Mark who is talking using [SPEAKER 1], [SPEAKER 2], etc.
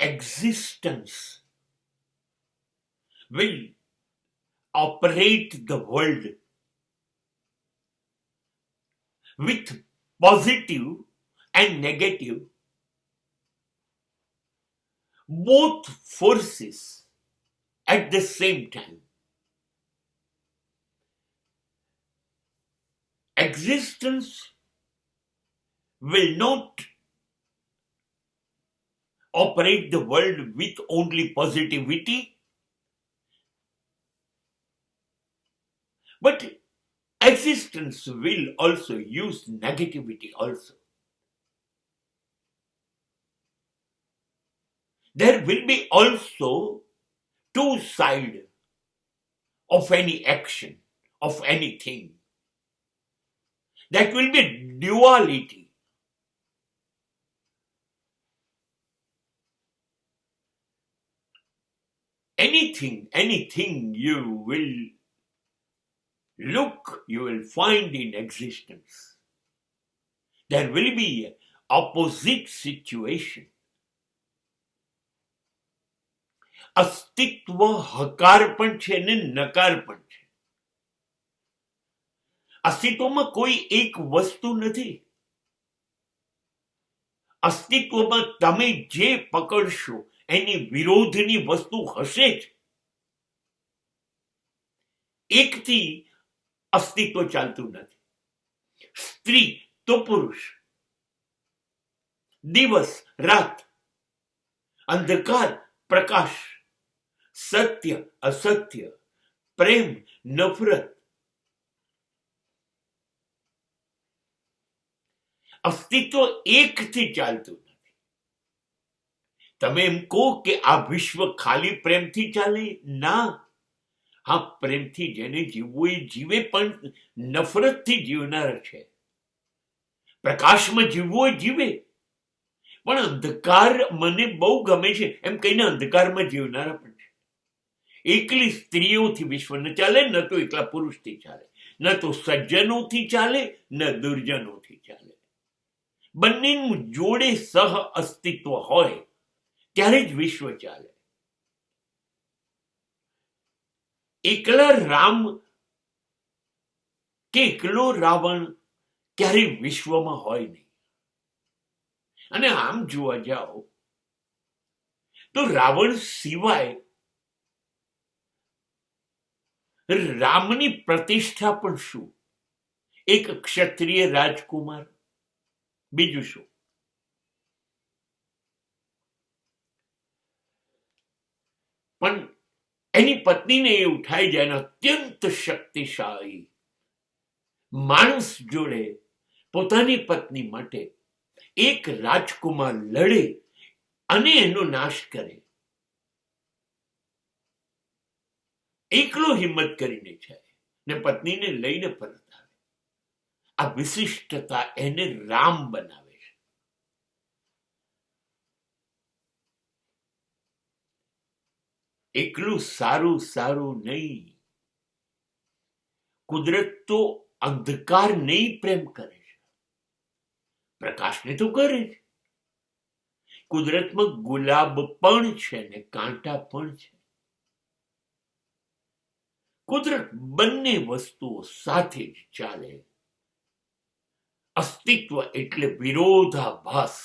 [SPEAKER 1] existence will operate the world with positive and negative, both forces at the same time. Existence will not operate the world with only positivity, but existence will also use negativity also. There will be also two sides of any action, of anything. That will be duality. Anything you will look, you will find in existence. There will be an opposite situation. અસ્તિત્વ હકાર પણ છે ને નકાર પણ છે. અસ્તિત્વમાં કોઈ એક વસ્તુ નથી. અસ્તિત્વમાં તમે જે પકડશો એની વિરોધની વસ્તુ હશે જ. એકથી અસ્તિત્વ ચાલતું નથી. સ્ત્રી તો પુરુષ, દિવસ રાત, અંધકાર પ્રકાશ, સત્ય અસત્ય, પ્રેમ નફરત. અસ્તિત્વ એકથી ચાલતું નથી. તમે એમ કહો કે આ વિશ્વ ખાલી પ્રેમથી ચાલે? ના. હા, પ્રેમથી જેને જીવવું એ જીવે, પણ નફરતથી જીવનાર છે. પ્રકાશમાં જીવવું એ જીવે, પણ અંધકાર મને બહુ ગમે છે એમ કહીને અંધકારમાં જીવનારા પણ છે. એકલી સ્ત્રીઓથી વિશ્વ ન ચાલે, ન તો એકલા પુરુષથી ચાલે, ન તો સજ્જનોથી ચાલે, ન દુર્જનોથી ચાલે. બંનેનું જોડે સહ અસ્તિત્વ હોય ત્યારે જ વિશ્વ ચાલે. એકલા રામ કે એકલો રાવણ ક્યારેય વિશ્વમાં હોય નહીં. અને આમ જોવા જાઓ તો રાવણ સિવાય રામની પ્રતિષ્ઠા પણ શું? એક ક્ષત્રિય રાજકુમાર, બીજું શું? પણ એની પત્નીને એ ઉઠાઈ જાય, અત્યંત શક્તિશાળી માણસ જોડે પોતાની પત્ની માટે એક રાજકુમાર લડે અને એનો નાશ કરે. એકલો હિંમત કરીને જાય ને પત્નીને લઈને પરત આવે. આ વિશિષ્ટતા એને રામ બનાવે છે. એકલું સારું સારું નહીં. કુદરત તો અંધકાર નહીં પ્રેમ કરે છે, પ્રકાશને તો કરે છે. કુદરતમાં ગુલાબ પણ છે ને કાંટા પણ છે. કુદરત બંને વસ્તુઓ સાથે જ ચાલે. અસ્તિત્વ એટલે વિરોધાભાસ.